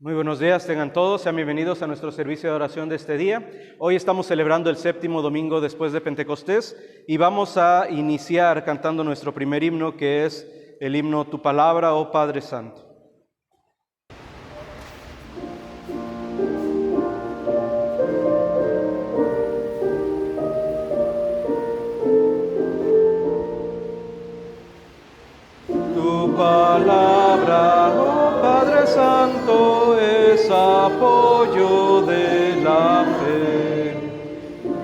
Muy buenos días, tengan todos, sean bienvenidos a nuestro servicio de oración de este día. Hoy estamos celebrando el séptimo domingo después de Pentecostés y vamos a iniciar cantando nuestro primer himno, que es el himno Tu Palabra, oh Padre Santo. Tu palabra, oh Padre Santo, es apoyo de la fe.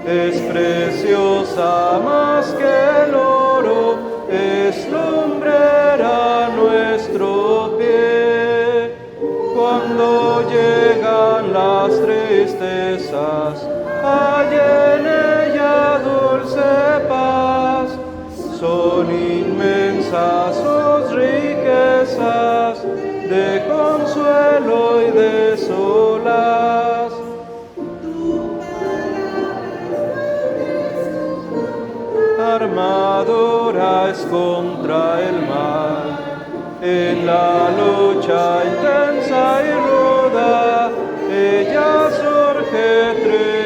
Es preciosa más que el oro, es lumbrera nuestro pie. Cuando llegan las tristezas, hay en ella dulce paz. Son inmensas sus riquezas, de consuelo y de solaz. Armadura es contra el mal, en la lucha intensa y ruda, ella surge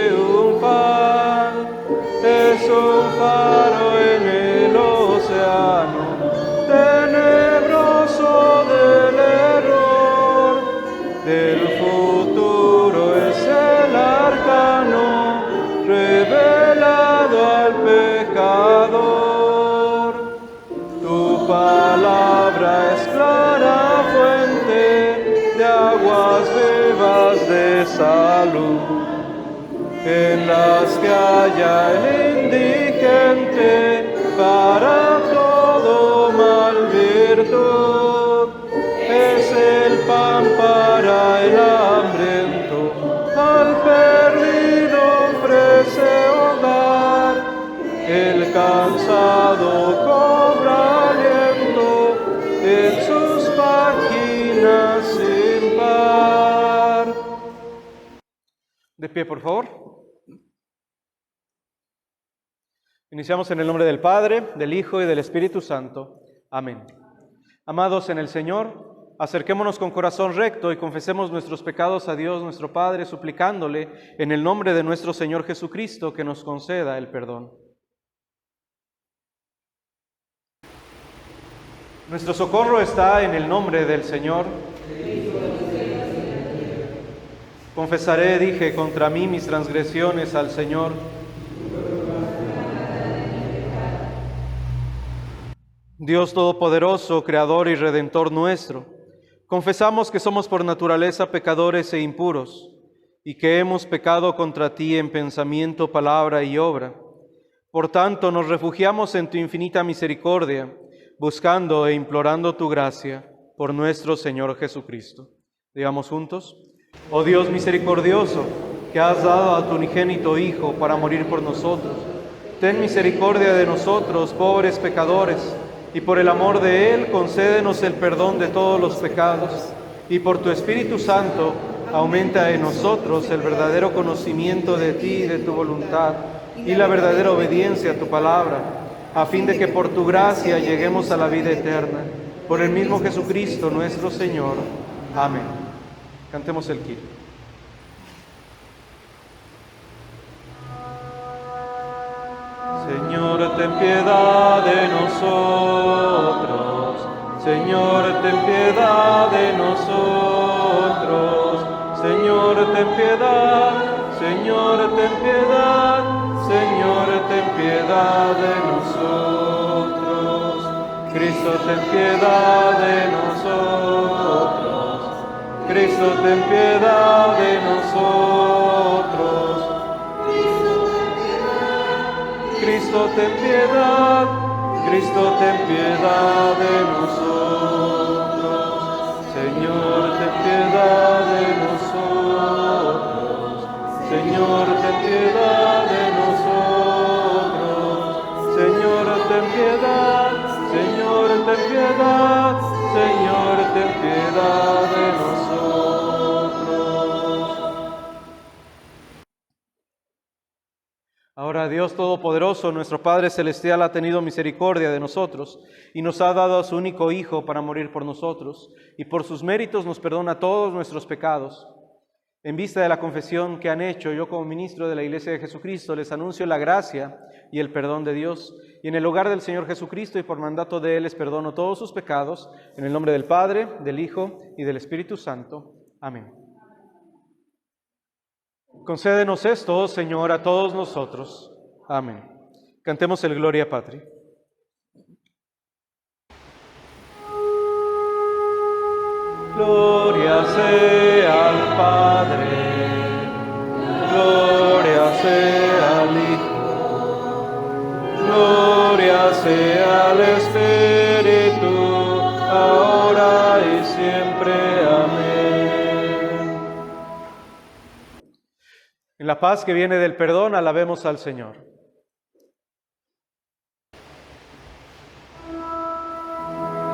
triunfal. Es un faro en el océano, tenebroso del error. Del futuro es el arcano, revelado al pecador. Tu palabra es clara fuente de aguas vivas de salud, en las que haya el indigente para todo mal virtud. Es el pan para el hambriento, al perdido ofrece hogar. El cansado cobra aliento en sus páginas sin par. De pie, por favor. Iniciamos en el nombre del Padre, del Hijo y del Espíritu Santo. Amén. Amados en el Señor, acerquémonos con corazón recto y confesemos nuestros pecados a Dios nuestro Padre, suplicándole en el nombre de nuestro Señor Jesucristo que nos conceda el perdón. Nuestro socorro está en el nombre del Señor. Confesaré, dije, contra mí mis transgresiones al Señor. Dios Todopoderoso, Creador y Redentor nuestro, confesamos que somos por naturaleza pecadores e impuros, y que hemos pecado contra ti en pensamiento, palabra y obra. Por tanto, nos refugiamos en tu infinita misericordia, buscando e implorando tu gracia por nuestro Señor Jesucristo. Digamos juntos: Oh Dios misericordioso, que has dado a tu unigénito Hijo para morir por nosotros, ten misericordia de nosotros, pobres pecadores, y por el amor de Él concédenos el perdón de todos los pecados, y por tu Espíritu Santo aumenta en nosotros el verdadero conocimiento de ti y de tu voluntad, y la verdadera obediencia a tu palabra, a fin de que por tu gracia lleguemos a la vida eterna. Por el mismo Jesucristo nuestro Señor. Amén. Cantemos el Kyrie. Señor, ten piedad de nosotros. Señor, ten piedad de nosotros. Señor, ten piedad. Señor, ten piedad. Señor, ten piedad de nosotros. Cristo, ten piedad de nosotros. Cristo, ten piedad de nosotros. Cristo, ten piedad. Cristo, ten piedad de nosotros. Señor, ten piedad de nosotros. Señor, ten piedad de nosotros. Señor, ten piedad. Señor, ten piedad, Señor, ten piedad de nosotros. Ahora Dios Todopoderoso, nuestro Padre Celestial, ha tenido misericordia de nosotros y nos ha dado a su único Hijo para morir por nosotros, y por sus méritos nos perdona todos nuestros pecados. En vista de la confesión que han hecho, yo como ministro de la Iglesia de Jesucristo les anuncio la gracia y el perdón de Dios, y en el hogar del Señor Jesucristo y por mandato de Él les perdono todos sus pecados, en el nombre del Padre, del Hijo y del Espíritu Santo. Amén. Concédenos esto, oh Señor, a todos nosotros. Amén. Cantemos el Gloria Patri. Gloria sea al Padre, gloria sea al Hijo, gloria sea al Espíritu, ahora y siempre. Amén. En la paz que viene del perdón, alabemos al Señor.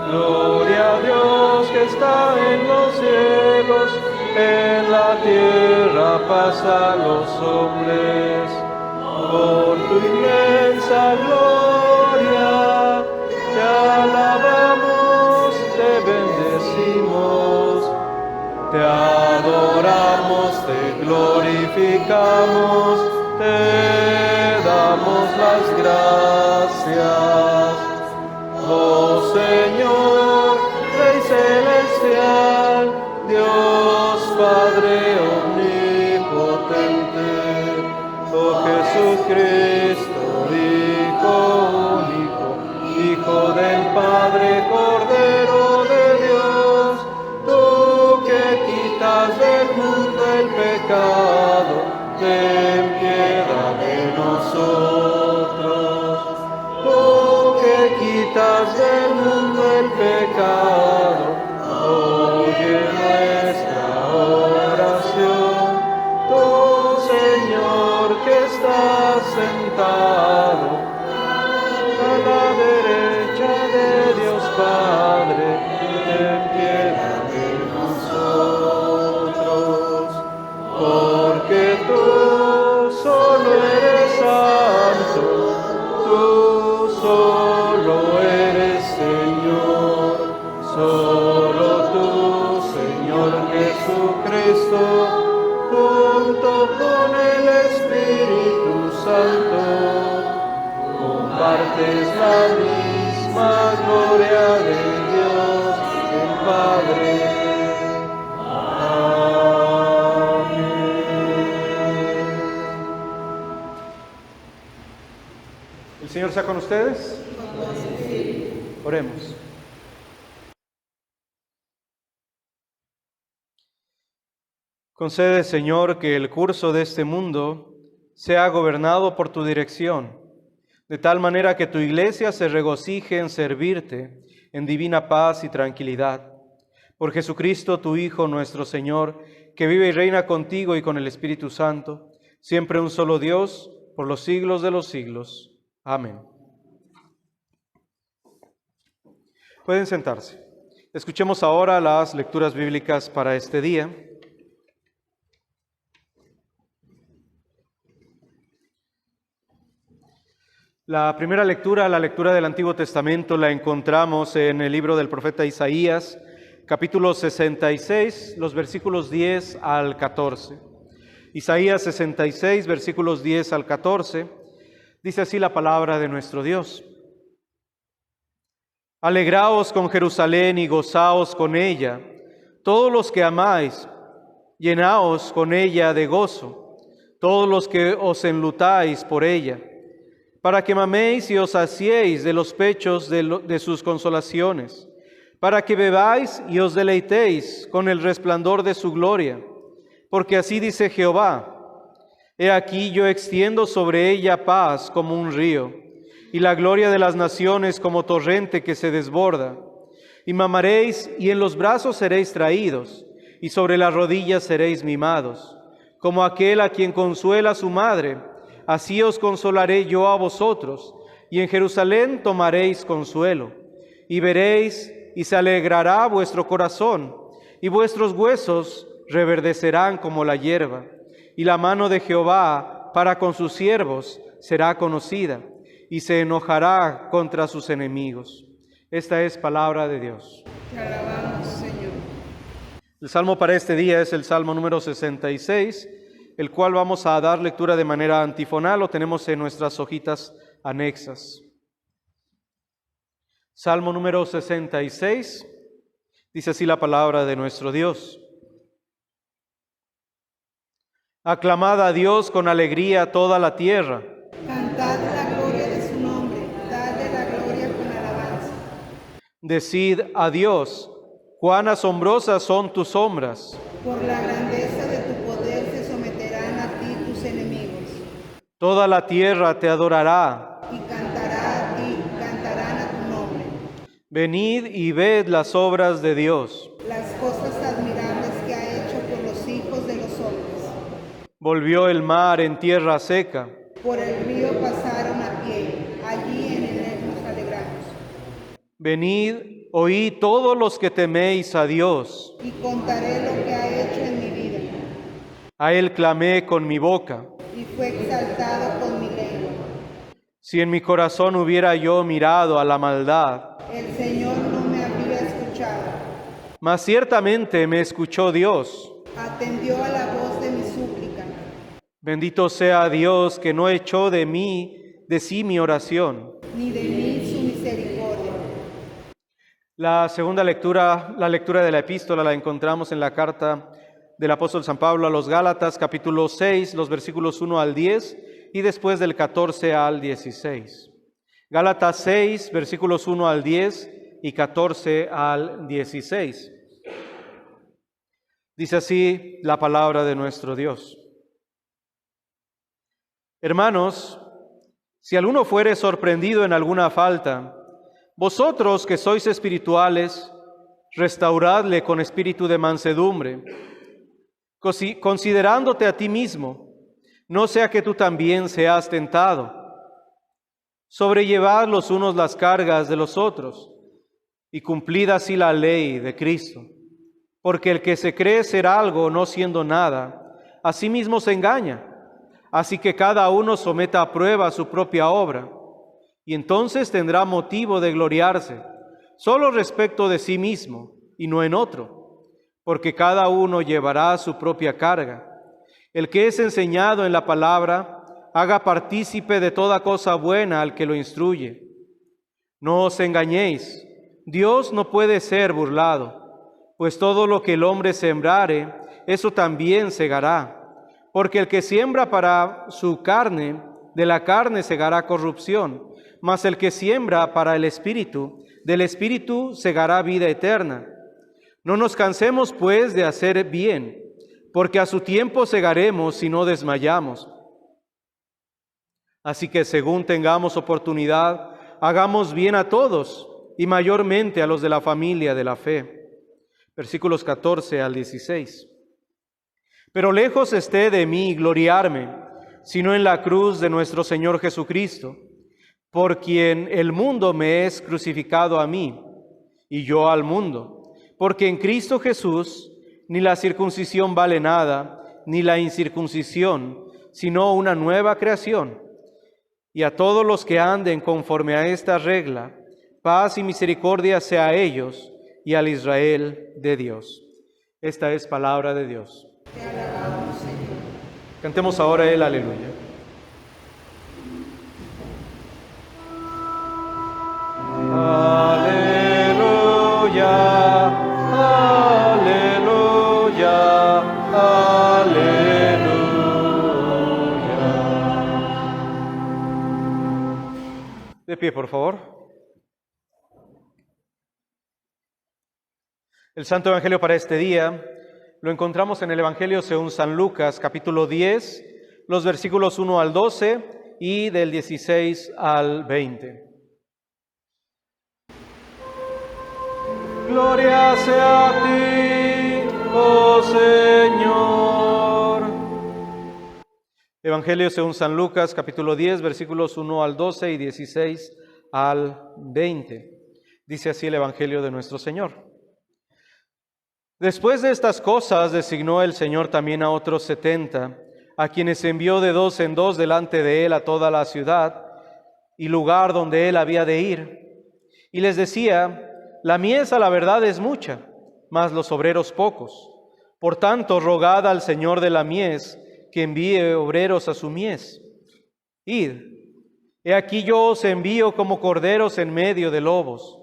Gloria a Dios que está en los cielos, en la tierra paz a los hombres. Por tu inmensa gloria, te alabamos, te bendecimos, te adoramos, te glorificamos, te damos las gracias. Oh Señor, Rey celestial, Dios Padre omnipotente, oh Jesucristo, Hijo único, Hijo del Padre, Cordero de Dios, tú que quitas del mundo el pecado, ten piedad de nosotros. Tú que quitas del mundo el pecado, oye nuestra oración. Tú, Señor, que estás sentado a la derecha de Dios Padre, ten piedad de nosotros, porque tú solo eres santo, tú solo eres Señor, solo tú, Señor Jesucristo, junto con el Espíritu Santo, compartes la misma gloria de Dios el Padre. ¿El Señor está con ustedes? Oremos. Concede, Señor, que el curso de este mundo sea gobernado por tu dirección, de tal manera que tu Iglesia se regocije en servirte en divina paz y tranquilidad. Por Jesucristo, tu Hijo, nuestro Señor, que vive y reina contigo y con el Espíritu Santo, siempre un solo Dios, por los siglos de los siglos. Amén. Pueden sentarse. Escuchemos ahora las lecturas bíblicas para este día. La primera lectura, la lectura del Antiguo Testamento, la encontramos en el libro del profeta Isaías, capítulo 66, los versículos 10 al 14. Isaías 66, versículos 10 al 14, dice así la palabra de nuestro Dios. Alegraos con Jerusalén y gozaos con ella, todos los que amáis, llenaos con ella de gozo, todos los que os enlutáis por ella, para que maméis y os saciéis de los pechos de sus consolaciones, para que bebáis y os deleitéis con el resplandor de su gloria. Porque así dice Jehová: He aquí yo extiendo sobre ella paz como un río, y la gloria de las naciones como torrente que se desborda. Y mamaréis, y en los brazos seréis traídos, y sobre las rodillas seréis mimados. Como aquel a quien consuela su madre, así os consolaré yo a vosotros, y en Jerusalén tomaréis consuelo. y veréis, y se alegrará vuestro corazón, y vuestros huesos reverdecerán como la hierba, y la mano de Jehová para con sus siervos será conocida, y se enojará contra sus enemigos. Esta es palabra de Dios. Te alabamos, Señor. El salmo para este día es el Salmo número 66, el cual vamos a dar lectura de manera antifonal, lo tenemos en nuestras hojitas anexas. Salmo número 66, dice así la palabra de nuestro Dios. Aclamad a Dios con alegría toda la tierra. Cantad la gloria de su nombre, dadle la gloria con alabanza. Decid a Dios, cuán asombrosas son tus obras. Por la grandeza de tu poder se someterán a ti tus enemigos. Toda la tierra te adorará. Y cantará a ti, cantarán a tu nombre. Venid y ved las obras de Dios. Las cosas admirables que ha hecho por los hijos de los hombres. Volvió el mar en tierra seca. Por el río pasaron a pie, allí en él nos alegramos. Venid, oíd todos los que teméis a Dios. Y contaré lo que ha hecho en mi vida. A Él clamé con mi boca. Y fue exaltado con mi lengua. Si en mi corazón hubiera yo mirado a la maldad, El Señor no me habría escuchado. mas ciertamente me escuchó Dios. Atendió a la voz de mi súplica. Bendito sea Dios que no echó de sí mi oración. Ni de mí su misericordia. La segunda lectura, la lectura de la epístola, la encontramos en la carta del apóstol San Pablo a los Gálatas, capítulo 6, los versículos 1 al 10 y después del 14 al 16. Gálatas 6, versículos 1 al 10 y 14 al 16. Dice así la palabra de nuestro Dios. Hermanos, si alguno fuere sorprendido en alguna falta, vosotros que sois espirituales, restauradle con espíritu de mansedumbre, considerándote a ti mismo, no sea que tú también seas tentado. Sobrellevad los unos las cargas de los otros, y cumplid así la ley de Cristo. Porque el que se cree ser algo no siendo nada, a sí mismo se engaña. Así que cada uno someta a prueba su propia obra, y entonces tendrá motivo de gloriarse, solo respecto de sí mismo, y no en otro, porque cada uno llevará su propia carga. El que es enseñado en la palabra, haga partícipe de toda cosa buena al que lo instruye. No os engañéis, Dios no puede ser burlado, pues todo lo que el hombre sembrare, eso también segará. Porque el que siembra para su carne, de la carne segará corrupción, mas el que siembra para el Espíritu, del Espíritu segará vida eterna. No nos cansemos, pues, de hacer bien, porque a su tiempo segaremos si no desmayamos. Así que según tengamos oportunidad, hagamos bien a todos, y mayormente a los de la familia de la fe. Versículos 14 al 16. Pero lejos esté de mí gloriarme, sino en la cruz de nuestro Señor Jesucristo, por quien el mundo me es crucificado a mí, y yo al mundo. Porque en Cristo Jesús ni la circuncisión vale nada, ni la incircuncisión, sino una nueva creación. Y a todos los que anden conforme a esta regla, paz y misericordia sea a ellos y al Israel de Dios. Esta es palabra de Dios. Te alabamos, Señor. Cantemos ahora el aleluya. Aleluya, aleluya, aleluya. De pie, por favor. El Santo Evangelio para este día lo encontramos en el Evangelio según San Lucas, capítulo 10, los versículos 1 al 12 y del 16 al 20. Gloria sea a ti, oh Señor. Evangelio según San Lucas, capítulo 10, versículos 1 al 12 y 16 al 20. Dice así el Evangelio de nuestro Señor. Después de estas cosas designó el Señor también a otros 70, a quienes envió de 2 en 2 delante de él a toda la ciudad y lugar donde él había de ir. Y les decía: la mies a la verdad es mucha, mas los obreros pocos. Por tanto, rogad al Señor de la mies que envíe obreros a su mies. Id, he aquí yo os envío como corderos en medio de lobos.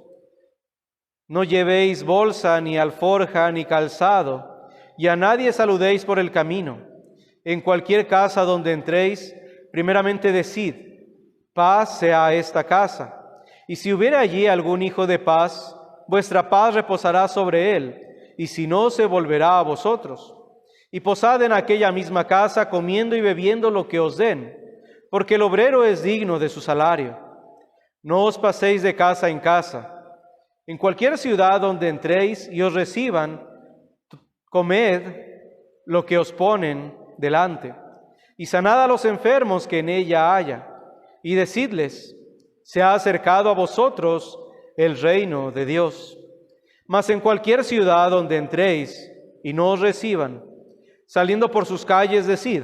No llevéis bolsa, ni alforja, ni calzado, y a nadie saludéis por el camino. En cualquier casa donde entréis, primeramente decid: paz sea a esta casa. Y si hubiera allí algún hijo de paz, vuestra paz reposará sobre él, y si no, se volverá a vosotros. Y posad en aquella misma casa, comiendo y bebiendo lo que os den, porque el obrero es digno de su salario. No os paséis de casa en casa. En cualquier ciudad donde entréis y os reciban, comed lo que os ponen delante, y sanad a los enfermos que en ella haya, y decidles: se ha acercado a vosotros el reino de Dios. Mas en cualquier ciudad donde entréis y no os reciban, saliendo por sus calles, decid: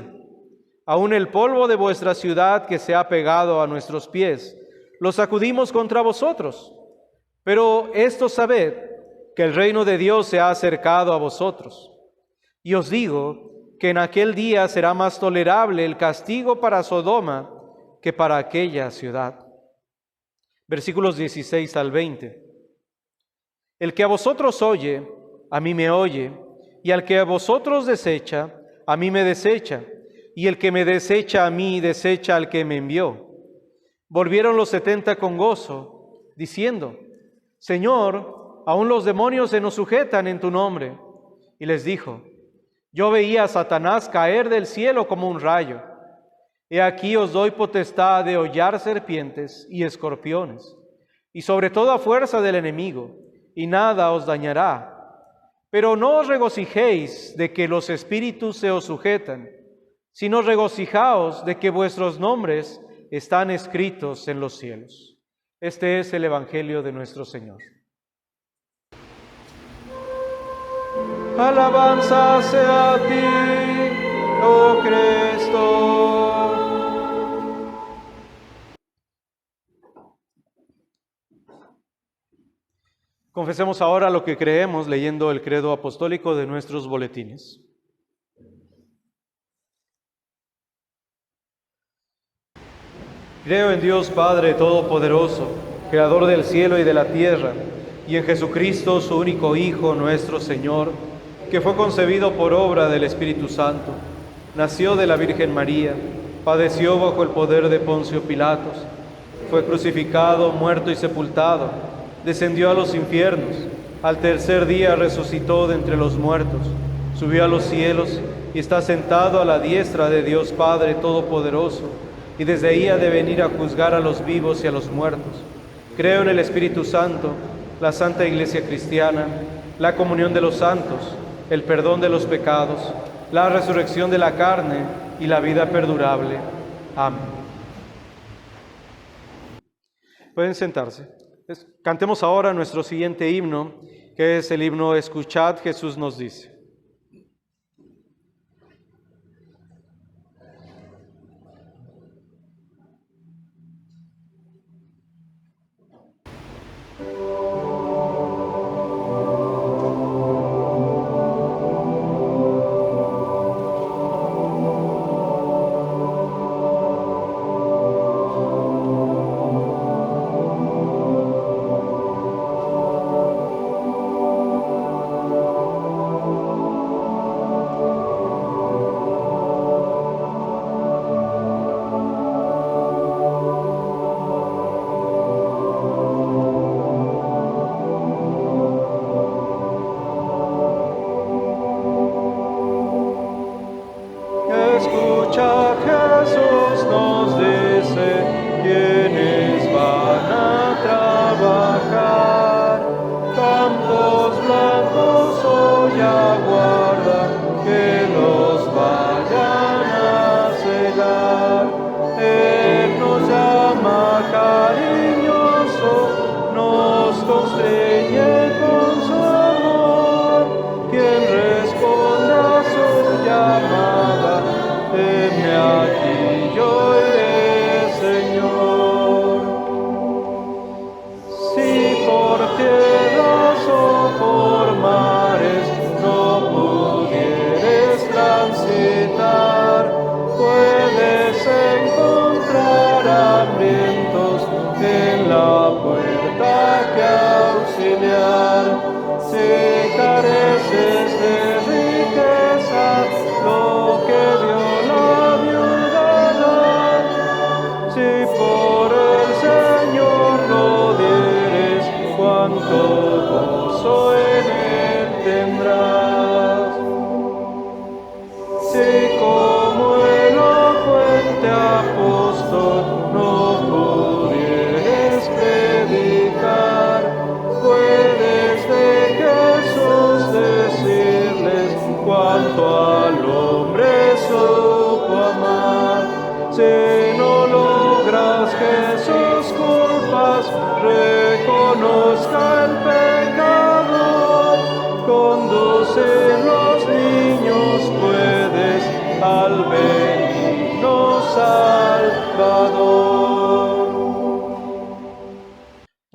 aun el polvo de vuestra ciudad que se ha pegado a nuestros pies, lo sacudimos contra vosotros. Pero esto sabed, que el reino de Dios se ha acercado a vosotros. Y os digo que en aquel día será más tolerable el castigo para Sodoma que para aquella ciudad. Versículos 16 al 20. El que a vosotros oye, a mí me oye, y al que a vosotros desecha, a mí me desecha, y el que me desecha a mí, desecha al que me envió. Volvieron los 70 con gozo, diciendo: Señor, aun los demonios se nos sujetan en tu nombre. Y les dijo: yo veía a Satanás caer del cielo como un rayo. He aquí os doy potestad de hollar serpientes y escorpiones, y sobre toda fuerza del enemigo, y nada os dañará. Pero no os regocijéis de que los espíritus se os sujetan, sino regocijaos de que vuestros nombres están escritos en los cielos. Este es el Evangelio de nuestro Señor. Alabanza sea a ti, oh Cristo. Confesemos ahora lo que creemos leyendo el credo apostólico de nuestros boletines. Creo en Dios Padre Todopoderoso, Creador del cielo y de la tierra, y en Jesucristo, su único Hijo, nuestro Señor, que fue concebido por obra del Espíritu Santo, nació de la Virgen María, padeció bajo el poder de Poncio Pilatos, fue crucificado, muerto y sepultado, descendió a los infiernos, al tercer día resucitó de entre los muertos, subió a los cielos y está sentado a la diestra de Dios Padre Todopoderoso, y desde ahí ha de venir a juzgar a los vivos y a los muertos. Creo en el Espíritu Santo, la Santa Iglesia Cristiana, la comunión de los santos, el perdón de los pecados, la resurrección de la carne y la vida perdurable. Amén. Pueden sentarse. Cantemos ahora nuestro siguiente himno, que es el himno Escuchad, Jesús nos dice.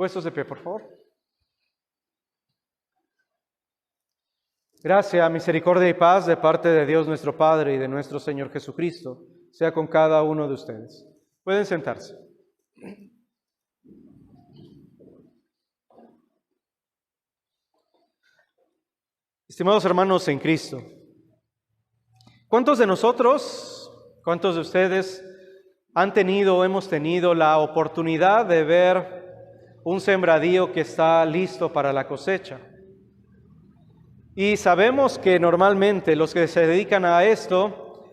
Puestos de pie, por favor. Gracia, misericordia y paz de parte de Dios nuestro Padre y de nuestro Señor Jesucristo sea con cada uno de ustedes. Pueden sentarse. Estimados hermanos en Cristo, ¿cuántos de nosotros, cuántos de ustedes han tenido o hemos tenido la oportunidad de ver un sembradío que está listo para la cosecha? Y sabemos que normalmente los que se dedican a esto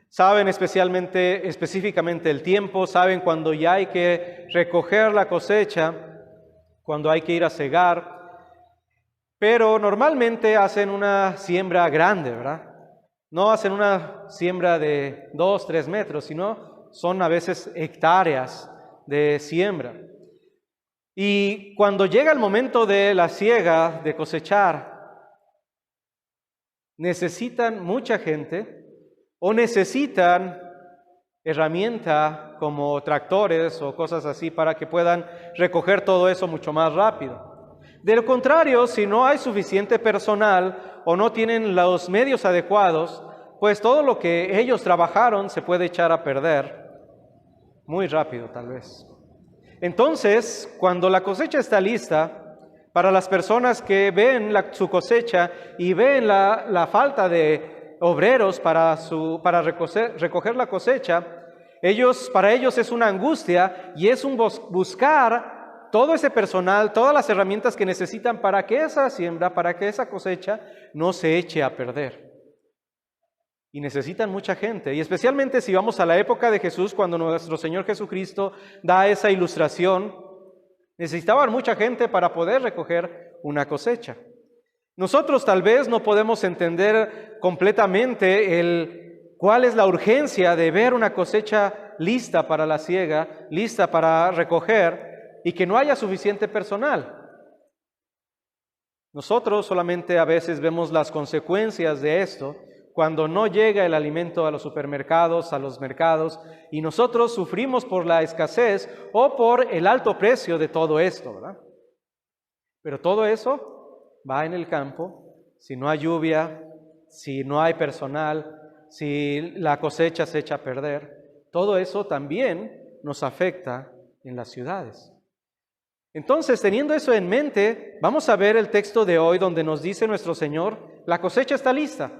saben específicamente el tiempo, saben cuando ya hay que recoger la cosecha, cuando hay que ir a cegar, pero normalmente hacen una siembra grande, ¿verdad? No hacen una siembra de 2, 3 metros, sino son a veces hectáreas de siembra. Y cuando llega el momento de la siega, de cosechar, necesitan mucha gente o necesitan herramienta como tractores o cosas así para que puedan recoger todo eso mucho más rápido. De lo contrario, si no hay suficiente personal o no tienen los medios adecuados, pues todo lo que ellos trabajaron se puede echar a perder muy rápido tal vez. Entonces, cuando la cosecha está lista, para las personas que ven su cosecha y ven la falta de obreros para recoger la cosecha, para ellos es una angustia y es un buscar todo ese personal, todas las herramientas que necesitan para que esa siembra, para que esa cosecha no se eche a perder. Y necesitan mucha gente, y especialmente si vamos a la época de Jesús, cuando nuestro Señor Jesucristo da esa ilustración, necesitaban mucha gente para poder recoger una cosecha. Nosotros tal vez no podemos entender completamente cuál es la urgencia de ver una cosecha lista para la siega, lista para recoger, y que no haya suficiente personal. Nosotros solamente a veces vemos las consecuencias de esto cuando no llega el alimento a los supermercados, a los mercados, y nosotros sufrimos por la escasez o por el alto precio de todo esto, ¿verdad? Pero todo eso va en el campo, si no hay lluvia, si no hay personal, si la cosecha se echa a perder, todo eso también nos afecta en las ciudades. Entonces, teniendo eso en mente, vamos a ver el texto de hoy donde nos dice nuestro Señor, la cosecha está lista,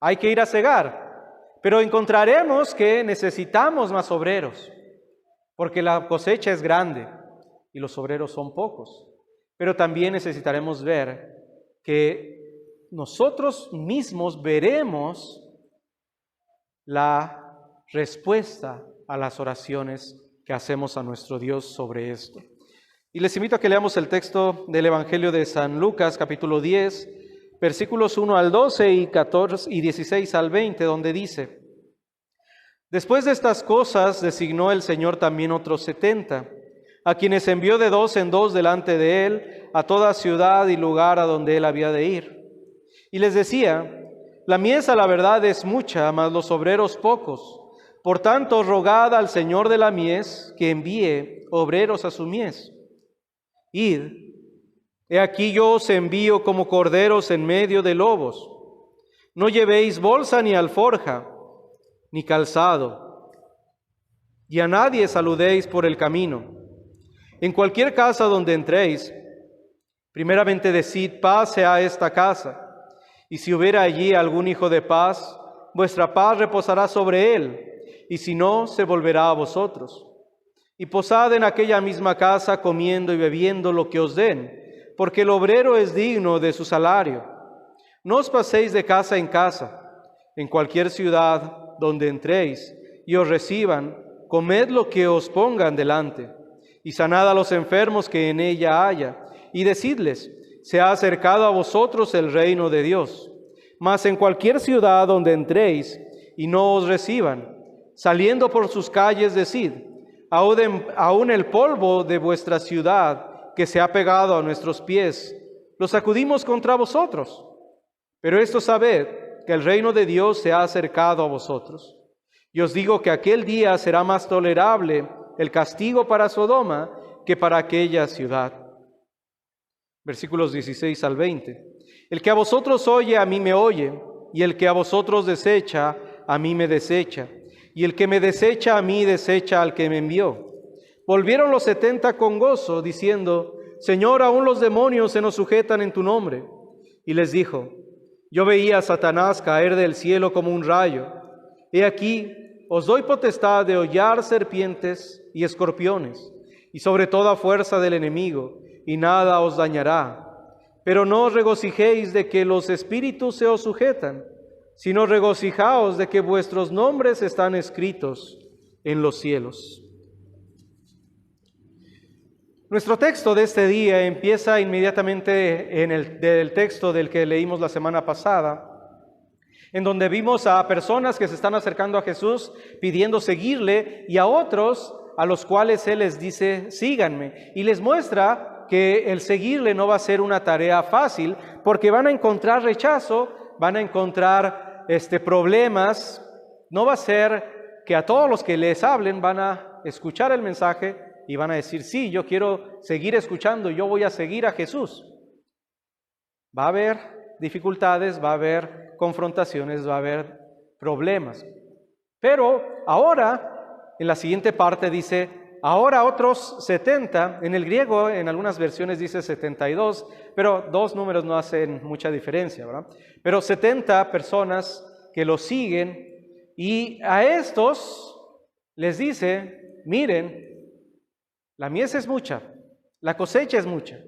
hay que ir a cegar, pero encontraremos que necesitamos más obreros, porque la cosecha es grande y los obreros son pocos. Pero también necesitaremos ver que nosotros mismos veremos la respuesta a las oraciones que hacemos a nuestro Dios sobre esto. Y les invito a que leamos el texto del Evangelio de San Lucas, capítulo 10, versículos 1 al 12 y 14 y 16 al 20, donde dice: Después de estas cosas designó el Señor también otros 70, a quienes envió de 2 en 2 delante de él, a toda ciudad y lugar a donde él había de ir. Y les decía: La mies a la verdad es mucha, mas los obreros pocos. Por tanto, rogad al Señor de la mies que envíe obreros a su mies. Id, he aquí yo os envío como corderos en medio de lobos. No llevéis bolsa ni alforja, ni calzado, y a nadie saludéis por el camino. En cualquier casa donde entréis, primeramente decid: paz sea esta casa. Y si hubiera allí algún hijo de paz, vuestra paz reposará sobre él, y si no, se volverá a vosotros. Y posad en aquella misma casa, comiendo y bebiendo lo que os den, porque el obrero es digno de su salario. No os paséis de casa en casa. En cualquier ciudad donde entréis y os reciban, comed lo que os pongan delante, y sanad a los enfermos que en ella haya, y decidles: se ha acercado a vosotros el reino de Dios. Mas en cualquier ciudad donde entréis y no os reciban, saliendo por sus calles, decid: aún el polvo de vuestra ciudad que se ha pegado a nuestros pies, lo sacudimos contra vosotros. Pero esto sabed, que el reino de Dios se ha acercado a vosotros. Y os digo que aquel día será más tolerable el castigo para Sodoma que para aquella ciudad. Versículos 16 al 20. El que a vosotros oye, a mí me oye, y el que a vosotros desecha, a mí me desecha, y el que me desecha, a mí desecha al que me envió. Volvieron los 70 con gozo, diciendo: Señor, aún los demonios se nos sujetan en tu nombre. Y les dijo: Yo veía a Satanás caer del cielo como un rayo. He aquí, os doy potestad de hollar serpientes y escorpiones, y sobre toda fuerza del enemigo, y nada os dañará. Pero no os regocijéis de que los espíritus se os sujetan, sino regocijaos de que vuestros nombres están escritos en los cielos. Nuestro texto de este día empieza inmediatamente del texto del que leímos la semana pasada, en donde vimos a personas que se están acercando a Jesús pidiendo seguirle, y a otros a los cuales Él les dice: síganme, y les muestra que el seguirle no va a ser una tarea fácil, porque van a encontrar rechazo, van a encontrar problemas. No va a ser que a todos los que les hablen van a escuchar el mensaje y van a decir: sí, yo quiero seguir escuchando, yo voy a seguir a Jesús. Va a haber dificultades, va a haber confrontaciones, va a haber problemas. Pero ahora, en la siguiente parte dice: ahora otros 70, en el griego en algunas versiones dice 72, pero dos números no hacen mucha diferencia, ¿verdad? Pero 70 personas que lo siguen, y a estos les dice: miren, la mies es mucha, la cosecha es mucha,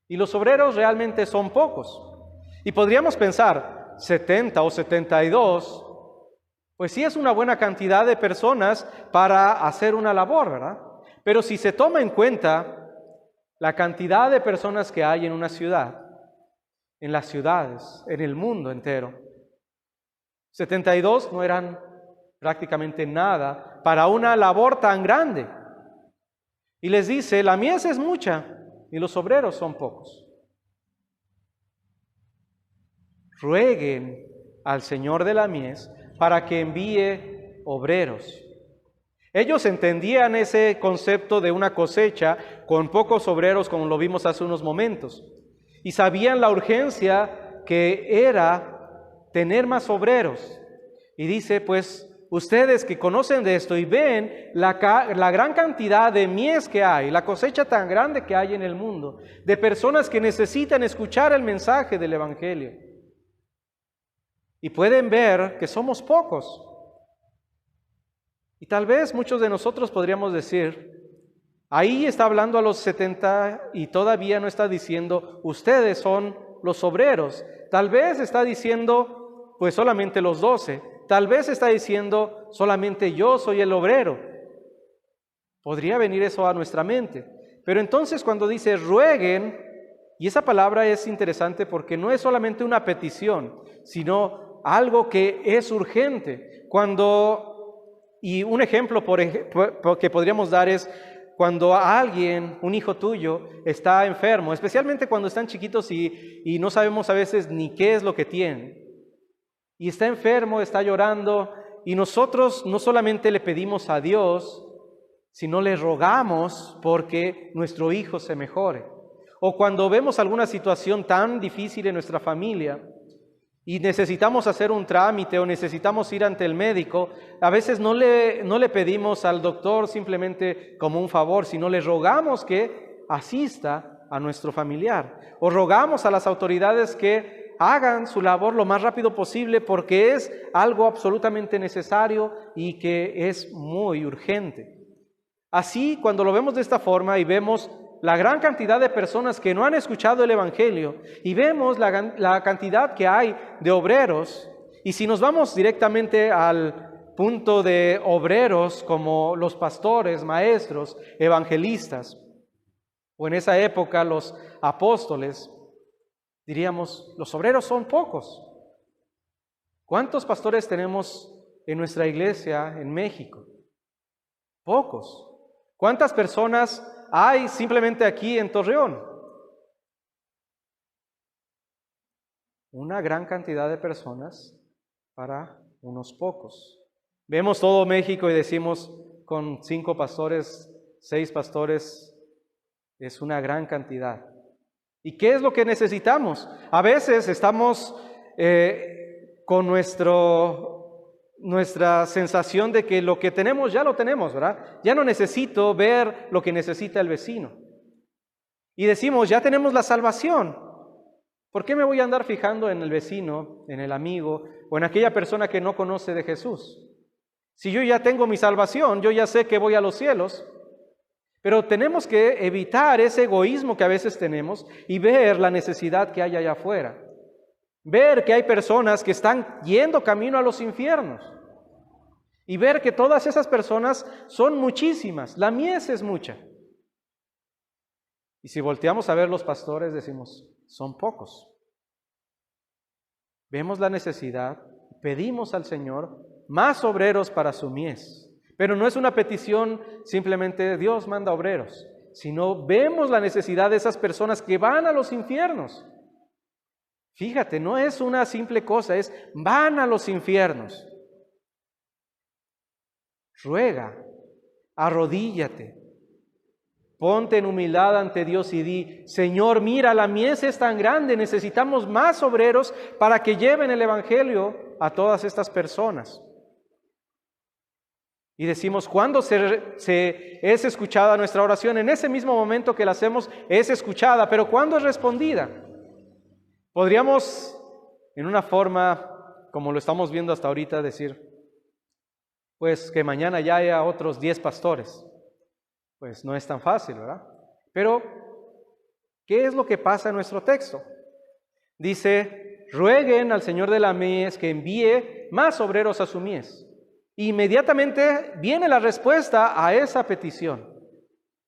y los obreros realmente son pocos. Y podríamos pensar, 70 o 72, pues sí es una buena cantidad de personas para hacer una labor, ¿verdad? Pero si se toma en cuenta la cantidad de personas que hay en una ciudad, en las ciudades, en el mundo entero, 72 no eran prácticamente nada para una labor tan grande. Y les dice: la mies es mucha y los obreros son pocos. Rueguen al Señor de la mies para que envíe obreros. Ellos entendían ese concepto de una cosecha con pocos obreros, como lo vimos hace unos momentos, y sabían la urgencia que era tener más obreros. Y dice: pues ustedes que conocen de esto y ven la gran cantidad de mies que hay, la cosecha tan grande que hay en el mundo, de personas que necesitan escuchar el mensaje del Evangelio, y pueden ver que somos pocos. Y tal vez muchos de nosotros podríamos decir: ahí está hablando a los 70 y todavía no está diciendo ustedes son los obreros. Tal vez está diciendo pues solamente los 12. Tal vez está diciendo solamente yo soy el obrero. Podría venir eso a nuestra mente. Pero entonces cuando dice rueguen, y esa palabra es interesante porque no es solamente una petición, sino algo que es urgente. Y un ejemplo que podríamos dar es cuando alguien, un hijo tuyo, está enfermo, especialmente cuando están chiquitos y no sabemos a veces ni qué es lo que tienen. Y está enfermo, está llorando, y nosotros no solamente le pedimos a Dios, sino le rogamos porque nuestro hijo se mejore. O cuando vemos alguna situación tan difícil en nuestra familia y necesitamos hacer un trámite o necesitamos ir ante el médico, a veces no le pedimos al doctor simplemente como un favor, sino le rogamos que asista a nuestro familiar. O rogamos a las autoridades que hagan su labor lo más rápido posible porque es algo absolutamente necesario y que es muy urgente. Así, cuando lo vemos de esta forma y vemos la gran cantidad de personas que no han escuchado el Evangelio y vemos la cantidad que hay de obreros, y si nos vamos directamente al punto de obreros como los pastores, maestros, evangelistas, o en esa época los apóstoles, diríamos, los obreros son pocos. ¿Cuántos pastores tenemos en nuestra iglesia en México? Pocos. ¿Cuántas personas hay simplemente aquí en Torreón? Una gran cantidad de personas para unos pocos. Vemos todo México y decimos con 5 pastores, 6 pastores, Es una gran cantidad. ¿Y qué es lo que necesitamos? A veces estamos con nuestra sensación de que lo que tenemos ya lo tenemos, ¿verdad? Ya no necesito ver lo que necesita el vecino. Y decimos, ya tenemos la salvación. ¿Por qué me voy a andar fijando en el vecino, en el amigo o en aquella persona que no conoce de Jesús? Si yo ya tengo mi salvación, yo ya sé que voy a los cielos. Pero tenemos que evitar ese egoísmo que a veces tenemos y ver la necesidad que hay allá afuera. Ver que hay personas que están yendo camino a los infiernos. Y ver que todas esas personas son muchísimas. La mies es mucha. Y si volteamos a ver los pastores, decimos, son pocos. Vemos la necesidad, pedimos al Señor más obreros para su mies. Pero no es una petición simplemente Dios manda obreros, sino vemos la necesidad de esas personas que van a los infiernos. Fíjate, no es una simple cosa, es van a los infiernos. Ruega, arrodíllate, ponte en humildad ante Dios y di, Señor, mira, la mies es tan grande, necesitamos más obreros para que lleven el Evangelio a todas estas personas. Y decimos, ¿cuándo es escuchada nuestra oración? En ese mismo momento que la hacemos es escuchada, pero ¿cuándo es respondida? Podríamos, en una forma, como lo estamos viendo hasta ahorita, decir, pues que mañana ya haya otros 10 pastores. Pues no es tan fácil, ¿verdad? Pero, ¿qué es lo que pasa en nuestro texto? Dice, rueguen al Señor de la mies que envíe más obreros a su mies. Inmediatamente viene la respuesta a esa petición.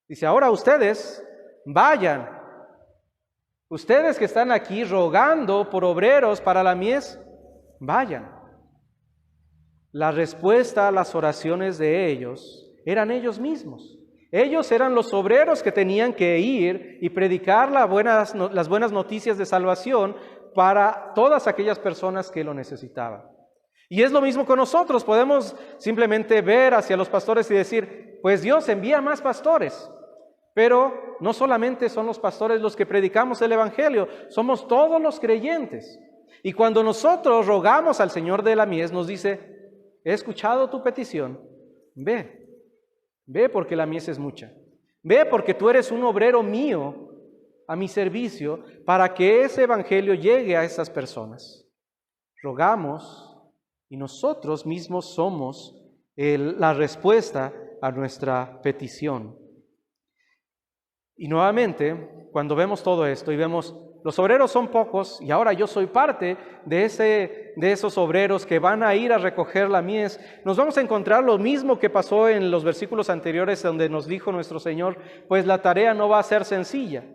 Dice, ahora ustedes vayan. Ustedes que están aquí rogando por obreros para la mies, vayan. La respuesta a las oraciones de ellos eran ellos mismos. Ellos eran los obreros que tenían que ir y predicar las buenas noticias de salvación para todas aquellas personas que lo necesitaban. Y es lo mismo con nosotros, podemos simplemente ver hacia los pastores y decir, pues Dios envía más pastores, pero no solamente son los pastores los que predicamos el Evangelio, somos todos los creyentes. Y cuando nosotros rogamos al Señor de la mies, nos dice, he escuchado tu petición, ve porque la mies es mucha, ve porque tú eres un obrero mío a mi servicio para que ese Evangelio llegue a esas personas. Rogamos. Y nosotros mismos somos la respuesta a nuestra petición. Y nuevamente, cuando vemos todo esto y vemos, los obreros son pocos y ahora yo soy parte de esos obreros que van a ir a recoger la mies, nos vamos a encontrar lo mismo que pasó en los versículos anteriores donde nos dijo nuestro Señor, pues la tarea no va a ser sencilla.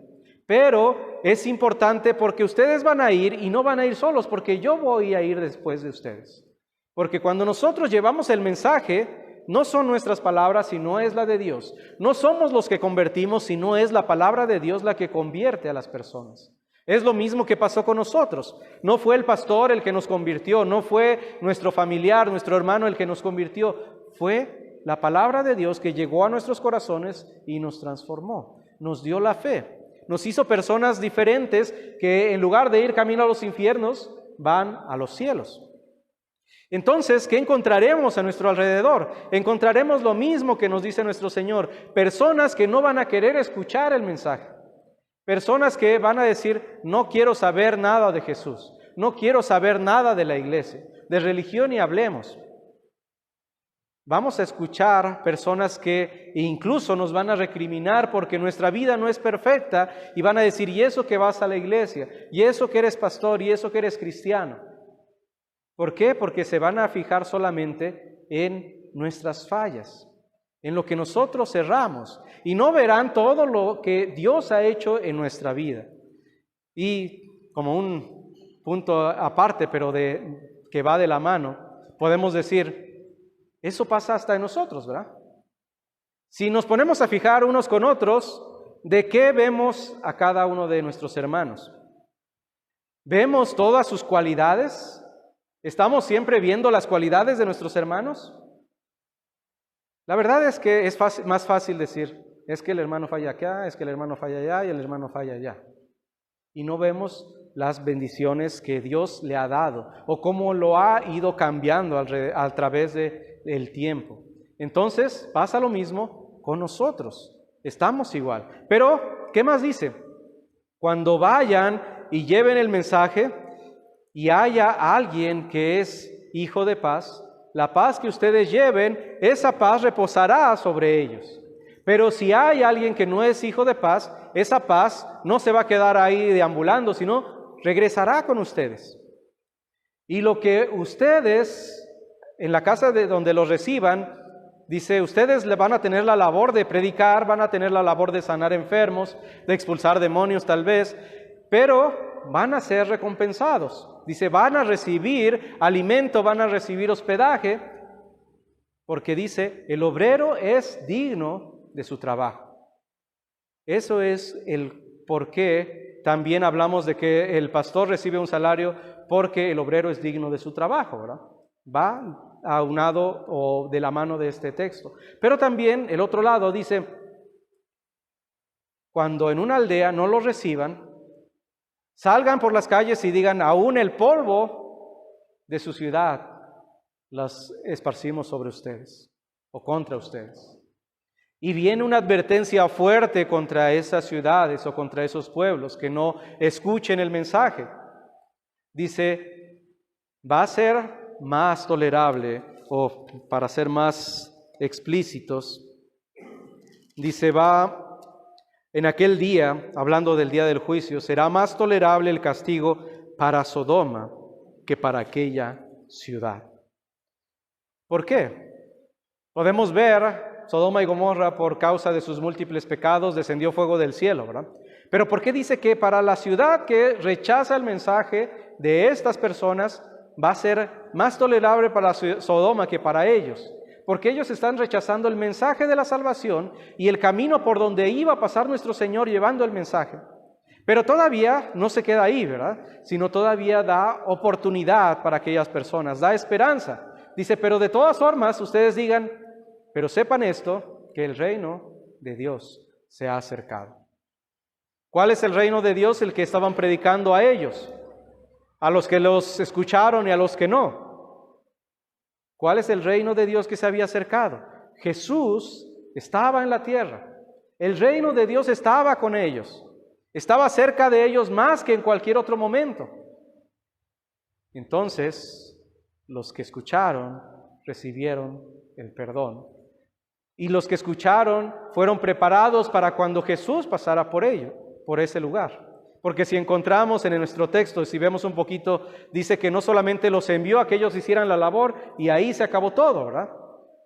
Pero es importante porque ustedes van a ir y no van a ir solos, porque yo voy a ir después de ustedes. Porque cuando nosotros llevamos el mensaje, no son nuestras palabras, sino es la de Dios. No somos los que convertimos, sino es la palabra de Dios la que convierte a las personas. Es lo mismo que pasó con nosotros. No fue el pastor el que nos convirtió, no fue nuestro familiar, nuestro hermano el que nos convirtió. Fue la palabra de Dios que llegó a nuestros corazones y nos transformó. Nos dio la fe. Nos hizo personas diferentes que en lugar de ir camino a los infiernos, van a los cielos. Entonces, ¿qué encontraremos a nuestro alrededor? Encontraremos lo mismo que nos dice nuestro Señor. Personas que no van a querer escuchar el mensaje. Personas que van a decir, no quiero saber nada de Jesús. No quiero saber nada de la iglesia. De religión ni hablemos. Vamos a escuchar personas que incluso nos van a recriminar porque nuestra vida no es perfecta y van a decir, ¿y eso que vas a la iglesia? ¿Y eso que eres pastor? ¿Y eso que eres cristiano? ¿Por qué? Porque se van a fijar solamente en nuestras fallas, en lo que nosotros erramos, y no verán todo lo que Dios ha hecho en nuestra vida. Y como un punto aparte, pero que va de la mano, podemos decir, eso pasa hasta en nosotros, ¿verdad? Si nos ponemos a fijar unos con otros, ¿de qué vemos a cada uno de nuestros hermanos? ¿Vemos todas sus cualidades? ¿Estamos siempre viendo las cualidades de nuestros hermanos? La verdad es que es más fácil decir, es que el hermano falla acá, es que el hermano falla allá y el hermano falla allá. Y no vemos las bendiciones que Dios le ha dado o cómo lo ha ido cambiando a través del tiempo. Entonces pasa lo mismo con nosotros, estamos igual. Pero, ¿qué más dice? Cuando vayan y lleven el mensaje y haya alguien que es hijo de paz, la paz que ustedes lleven, esa paz reposará sobre ellos. Pero si hay alguien que no es hijo de paz, esa paz no se va a quedar ahí deambulando, sino regresará con ustedes. Y lo que ustedes, en la casa de donde los reciban, dice, ustedes le van a tener la labor de predicar, van a tener la labor de sanar enfermos, de expulsar demonios tal vez, pero van a ser recompensados. Dice, van a recibir alimento, van a recibir hospedaje, porque dice, el obrero es digno de su trabajo. Eso es el por qué también hablamos de que el pastor recibe un salario, porque el obrero es digno de su trabajo, ¿verdad? Va aunado o de la mano de este texto. Pero también el otro lado dice, cuando en una aldea no los reciban, salgan por las calles y digan, aún el polvo de su ciudad las esparcimos sobre ustedes o contra ustedes. Y viene una advertencia fuerte contra esas ciudades o contra esos pueblos que no escuchen el mensaje. Dice, va a ser más tolerable, o para ser más explícitos, dice, en aquel día, hablando del día del juicio, será más tolerable el castigo para Sodoma que para aquella ciudad. ¿Por qué? Podemos ver Sodoma y Gomorra, por causa de sus múltiples pecados, descendió fuego del cielo, ¿verdad? Pero ¿por qué dice que para la ciudad que rechaza el mensaje de estas personas va a ser más tolerable para Sodoma que para ellos? Porque ellos están rechazando el mensaje de la salvación y el camino por donde iba a pasar nuestro Señor llevando el mensaje. Pero todavía no se queda ahí, ¿verdad? Sino todavía da oportunidad para aquellas personas, da esperanza. Dice, pero de todas formas ustedes digan, pero sepan esto, que el reino de Dios se ha acercado. ¿Cuál es el reino de Dios? El que estaban predicando a ellos, a los que los escucharon y a los que no. ¿Cuál es el reino de Dios que se había acercado? Jesús estaba en la tierra. El reino de Dios estaba con ellos. Estaba cerca de ellos más que en cualquier otro momento. Entonces, los que escucharon recibieron el perdón. Y los que escucharon fueron preparados para cuando Jesús pasara por ese lugar. Porque si encontramos en nuestro texto, si vemos un poquito, dice que no solamente los envió a que ellos hicieran la labor y ahí se acabó todo, ¿verdad?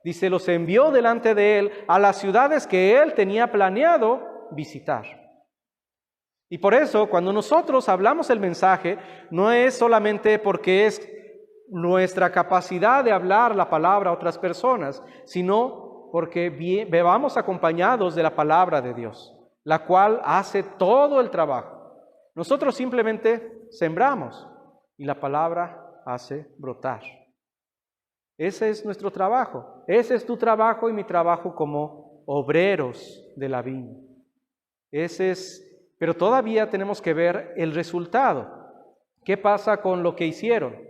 Dice, los envió delante de él a las ciudades que él tenía planeado visitar. Y por eso, cuando nosotros hablamos el mensaje, no es solamente porque es nuestra capacidad de hablar la palabra a otras personas, sino porque vamos acompañados de la palabra de Dios, la cual hace todo el trabajo. Nosotros simplemente sembramos y la palabra hace brotar. Ese es nuestro trabajo. Ese es tu trabajo y mi trabajo como obreros de la viña. Pero todavía tenemos que ver el resultado. ¿Qué pasa con lo que hicieron?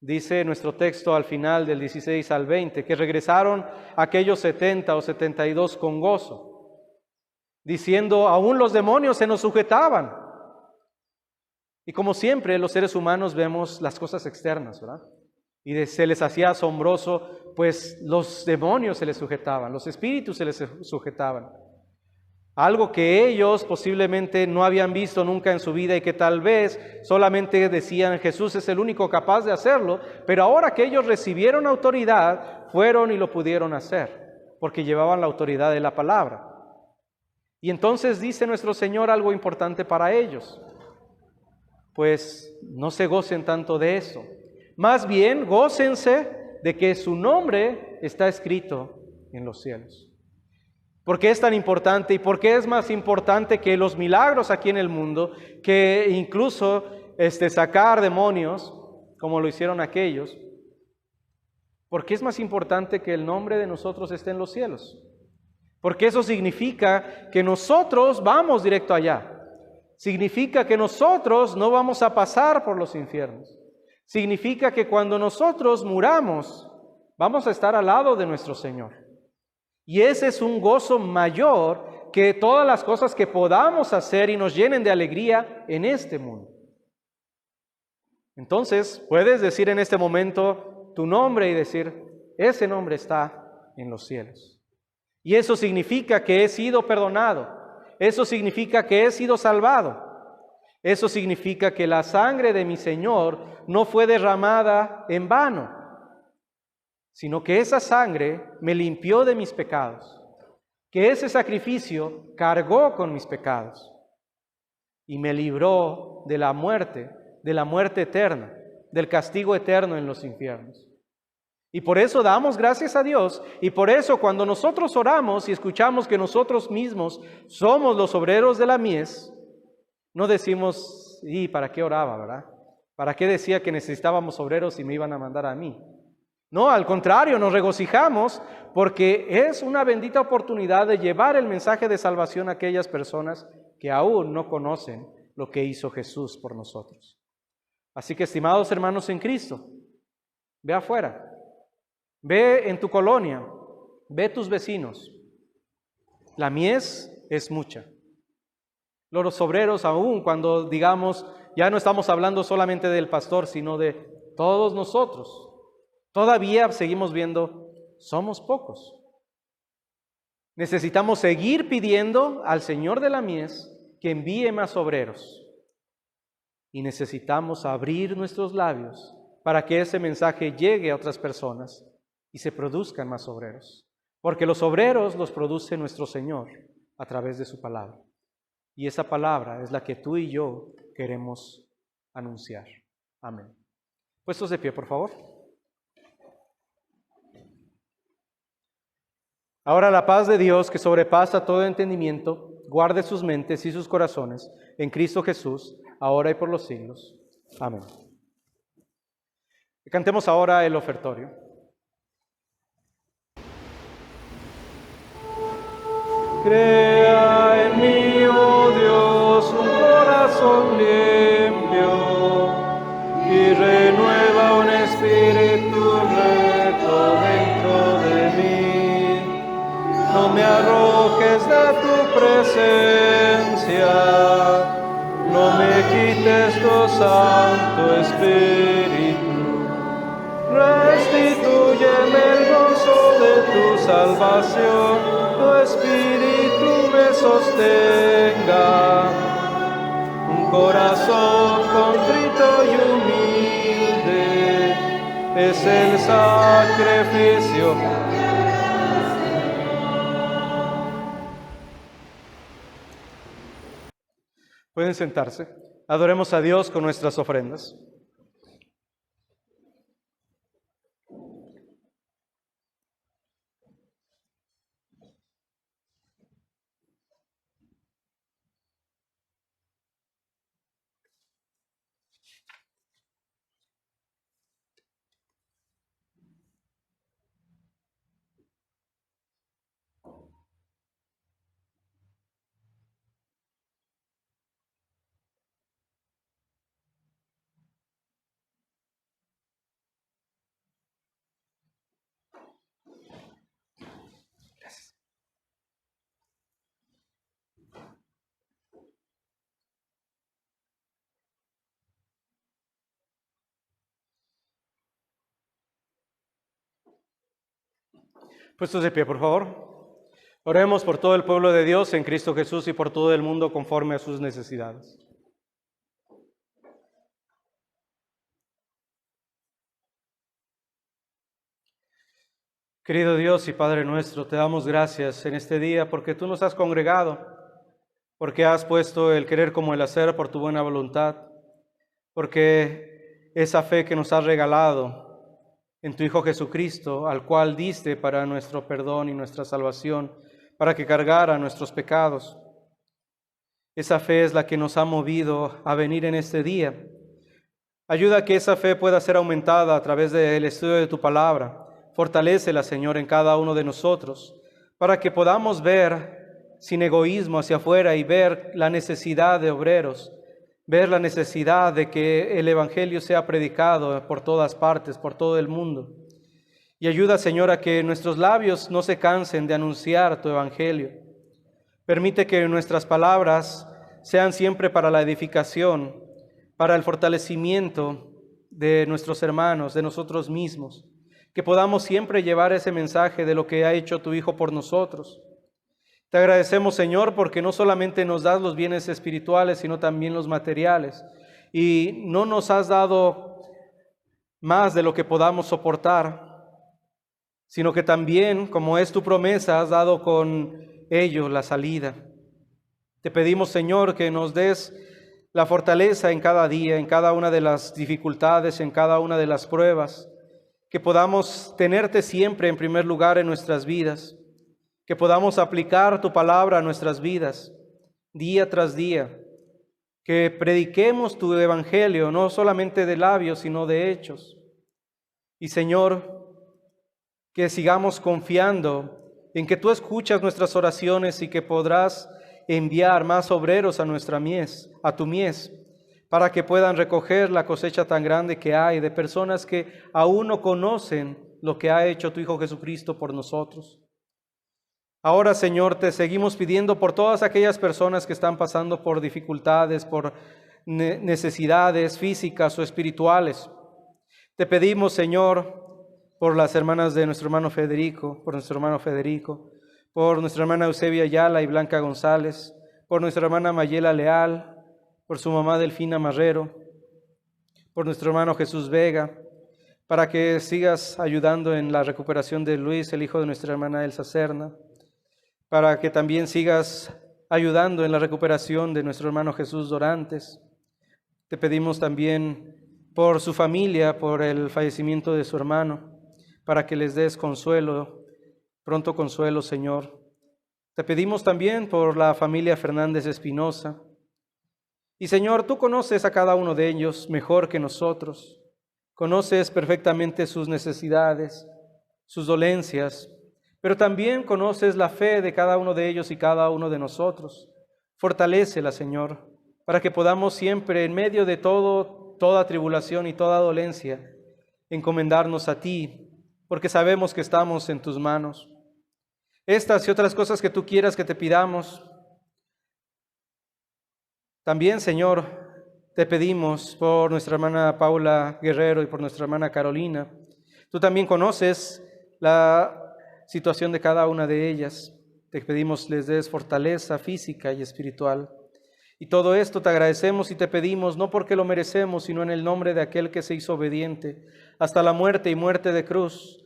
Dice nuestro texto al final del 16 al 20, que regresaron aquellos 70 o 72 con gozo, diciendo, aún los demonios se nos sujetaban. Y como siempre, los seres humanos vemos las cosas externas, ¿verdad? Y se les hacía asombroso, pues los demonios se les sujetaban, los espíritus se les sujetaban. Algo que ellos posiblemente no habían visto nunca en su vida y que tal vez solamente decían Jesús es el único capaz de hacerlo, pero ahora que ellos recibieron autoridad, fueron y lo pudieron hacer, porque llevaban la autoridad de la palabra. Y entonces dice nuestro Señor algo importante para ellos, pues no se gocen tanto de eso, más bien gócense de que su nombre está escrito en los cielos. ¿Por qué es tan importante y por qué es más importante que los milagros aquí en el mundo, que incluso sacar demonios, como lo hicieron aquellos? ¿Por qué es más importante que el nombre de nosotros esté en los cielos? porque eso significa que nosotros vamos directo allá. Significa que nosotros no vamos a pasar por los infiernos. Significa que cuando nosotros muramos, vamos a estar al lado de nuestro Señor. Y ese es un gozo mayor que todas las cosas que podamos hacer y nos llenen de alegría en este mundo. Entonces, puedes decir en este momento tu nombre y decir, ese nombre está en los cielos. Y eso significa que he sido perdonado. Eso significa que he sido salvado. Eso significa que la sangre de mi Señor no fue derramada en vano, sino que esa sangre me limpió de mis pecados, que ese sacrificio cargó con mis pecados y me libró de la muerte eterna, del castigo eterno en los infiernos. Y por eso damos gracias a Dios, y por eso cuando nosotros oramos y escuchamos que nosotros mismos somos los obreros de la mies, no decimos, ¿y para qué oraba, verdad? ¿Para qué decía que necesitábamos obreros y me iban a mandar a mí? No, al contrario, nos regocijamos porque es una bendita oportunidad de llevar el mensaje de salvación a aquellas personas que aún no conocen lo que hizo Jesús por nosotros. Así que, estimados hermanos en Cristo, ve afuera. Ve en tu colonia, ve tus vecinos. La mies es mucha. Los obreros aún, cuando digamos, ya no estamos hablando solamente del pastor, sino de todos nosotros, todavía seguimos viendo, somos pocos. Necesitamos seguir pidiendo al Señor de la mies que envíe más obreros. Y necesitamos abrir nuestros labios para que ese mensaje llegue a otras personas y se produzcan más obreros. Porque los obreros los produce nuestro Señor a través de su palabra. Y esa palabra es la que tú y yo queremos anunciar. Amén. Puestos de pie, por favor. Ahora la paz de Dios, que sobrepasa todo entendimiento, guarde sus mentes y sus corazones en Cristo Jesús, ahora y por los siglos. Amén. Cantemos ahora el ofertorio. Crea en mí, oh Dios, un corazón limpio y renueva un espíritu recto dentro de mí. No me arrojes de tu presencia, no me quites tu Santo Espíritu. Restitúyeme el gozo de tu salvación, tu Espíritu me sostenga. Un corazón contrito y humilde es el sacrificio. Pueden sentarse. Adoremos a Dios con nuestras ofrendas. Puestos de pie, por favor. Oremos por todo el pueblo de Dios en Cristo Jesús y por todo el mundo conforme a sus necesidades. Querido Dios y Padre nuestro, te damos gracias en este día porque tú nos has congregado, porque has puesto el querer como el hacer por tu buena voluntad, porque esa fe que nos has regalado en tu Hijo Jesucristo, al cual diste para nuestro perdón y nuestra salvación, para que cargara nuestros pecados. Esa fe es la que nos ha movido a venir en este día. Ayuda a que esa fe pueda ser aumentada a través del estudio de tu palabra. Fortalécela, Señor, en cada uno de nosotros, para que podamos ver sin egoísmo hacia afuera y ver la necesidad de obreros, ver la necesidad de que el Evangelio sea predicado por todas partes, por todo el mundo. Y ayuda, Señor, a que nuestros labios no se cansen de anunciar tu Evangelio. Permite que nuestras palabras sean siempre para la edificación, para el fortalecimiento de nuestros hermanos, de nosotros mismos, que podamos siempre llevar ese mensaje de lo que ha hecho tu Hijo por nosotros. Te agradecemos, Señor, porque no solamente nos das los bienes espirituales, sino también los materiales. Y no nos has dado más de lo que podamos soportar, sino que también, como es tu promesa, has dado con ello la salida. Te pedimos, Señor, que nos des la fortaleza en cada día, en cada una de las dificultades, en cada una de las pruebas, que podamos tenerte siempre en primer lugar en nuestras vidas, que podamos aplicar tu palabra a nuestras vidas día tras día, que prediquemos tu evangelio no solamente de labios, sino de hechos. Y Señor, que sigamos confiando en que tú escuchas nuestras oraciones y que podrás enviar más obreros a nuestra mies, a tu mies, para que puedan recoger la cosecha tan grande que hay de personas que aún no conocen lo que ha hecho tu Hijo Jesucristo por nosotros. Ahora, Señor, te seguimos pidiendo por todas aquellas personas que están pasando por dificultades, por necesidades físicas o espirituales. Te pedimos, Señor, por las hermanas de nuestro hermano Federico, por nuestro hermano Federico, por nuestra hermana Eusebia Ayala y Blanca González, por nuestra hermana Mayela Leal, por su mamá Delfina Marrero, por nuestro hermano Jesús Vega, para que sigas ayudando en la recuperación de Luis, el hijo de nuestra hermana Elsa Serna, para que también sigas ayudando en la recuperación de nuestro hermano Jesús Dorantes. Te pedimos también por su familia, por el fallecimiento de su hermano, para que les des consuelo, pronto consuelo, Señor. Te pedimos también por la familia Fernández Espinosa. Y Señor, tú conoces a cada uno de ellos mejor que nosotros. Conoces perfectamente sus necesidades, sus dolencias, pero también conoces la fe de cada uno de ellos y cada uno de nosotros. Fortalécela, Señor, para que podamos siempre, en medio de toda tribulación y toda dolencia, encomendarnos a ti, porque sabemos que estamos en tus manos. Estas y otras cosas que tú quieras que te pidamos. También, Señor, te pedimos por nuestra hermana Paula Guerrero y por nuestra hermana Carolina. Tú también conoces la situación de cada una de ellas. Te pedimos les des fortaleza física y espiritual. Y todo esto te agradecemos y te pedimos, no porque lo merecemos, sino en el nombre de aquel que se hizo obediente hasta la muerte y muerte de cruz,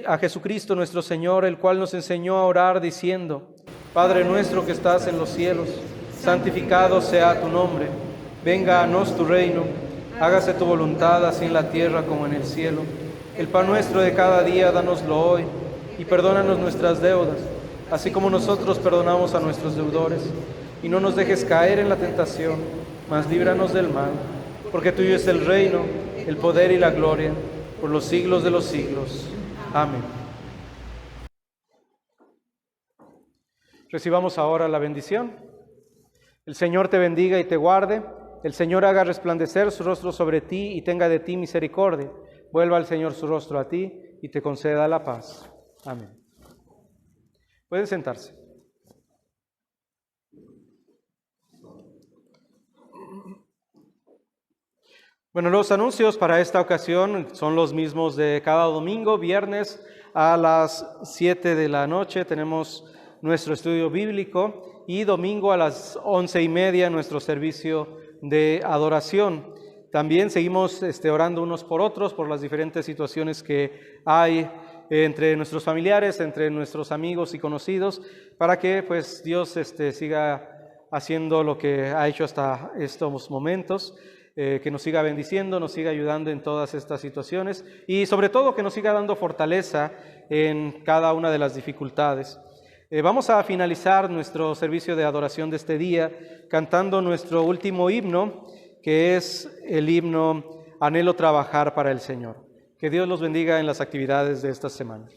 a Jesucristo nuestro Señor, el cual nos enseñó a orar diciendo: Padre nuestro que estás en los cielos, santificado sea tu nombre. Venga a nos tu reino. Hágase tu voluntad, así en la tierra como en el cielo. El pan nuestro de cada día, dánoslo hoy, y perdónanos nuestras deudas, así como nosotros perdonamos a nuestros deudores. Y no nos dejes caer en la tentación, mas líbranos del mal, porque tuyo es el reino, el poder y la gloria, por los siglos de los siglos. Amén. Recibamos ahora la bendición. El Señor te bendiga y te guarde. El Señor haga resplandecer su rostro sobre ti y tenga de ti misericordia. Vuelva el Señor su rostro a ti y te conceda la paz. Amén. Pueden sentarse. Bueno, los anuncios para esta ocasión son los mismos de cada domingo. Viernes a las 7 de la noche tenemos nuestro estudio bíblico y domingo a las 11:30 nuestro servicio de adoración. También seguimos orando unos por otros por las diferentes situaciones que hay entre nuestros familiares, entre nuestros amigos y conocidos, para que pues Dios siga haciendo lo que ha hecho hasta estos momentos, que nos siga bendiciendo, nos siga ayudando en todas estas situaciones y sobre todo que nos siga dando fortaleza en cada una de las dificultades. Vamos a finalizar nuestro servicio de adoración de este día cantando nuestro último himno, que es el himno Anhelo trabajar para el Señor. Que Dios los bendiga en las actividades de esta semana.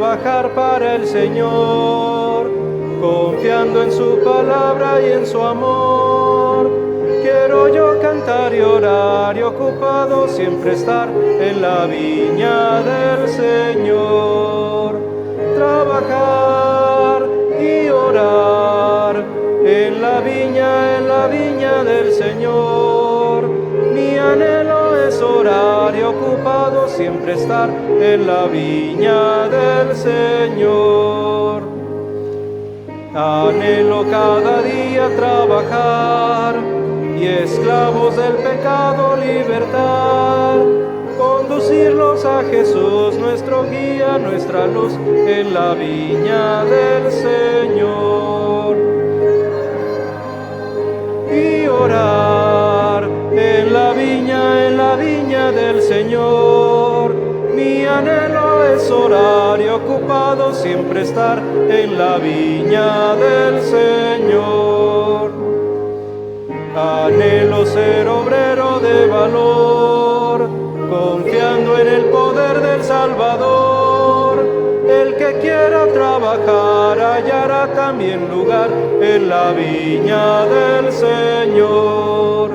trabajar para el Señor, confiando en su palabra y en su amor. Quiero yo cantar y orar y ocupado siempre estar en la viña del Señor. Trabajar y orar en la viña del Señor. Mi anhelo es orar y ocupado siempre estar en la viña del Señor. Anhelo cada día trabajar y esclavos del pecado libertar, conducirlos a Jesús, nuestro guía, nuestra luz, en la viña del Señor. Y orar en la viña del Señor. Mi anhelo es orar y ocupado siempre estar en la viña del Señor. Anhelo ser obrero de valor, confiando en el poder del Salvador. El que quiera trabajar hallará también lugar en la viña del Señor.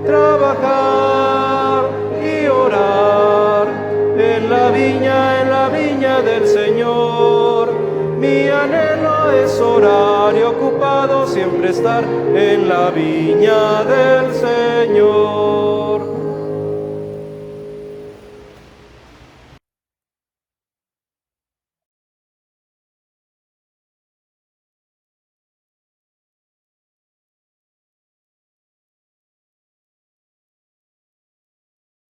Trabajar y orar en la viña del Señor. Mi anhelo es horario ocupado, siempre estar en la viña del Señor.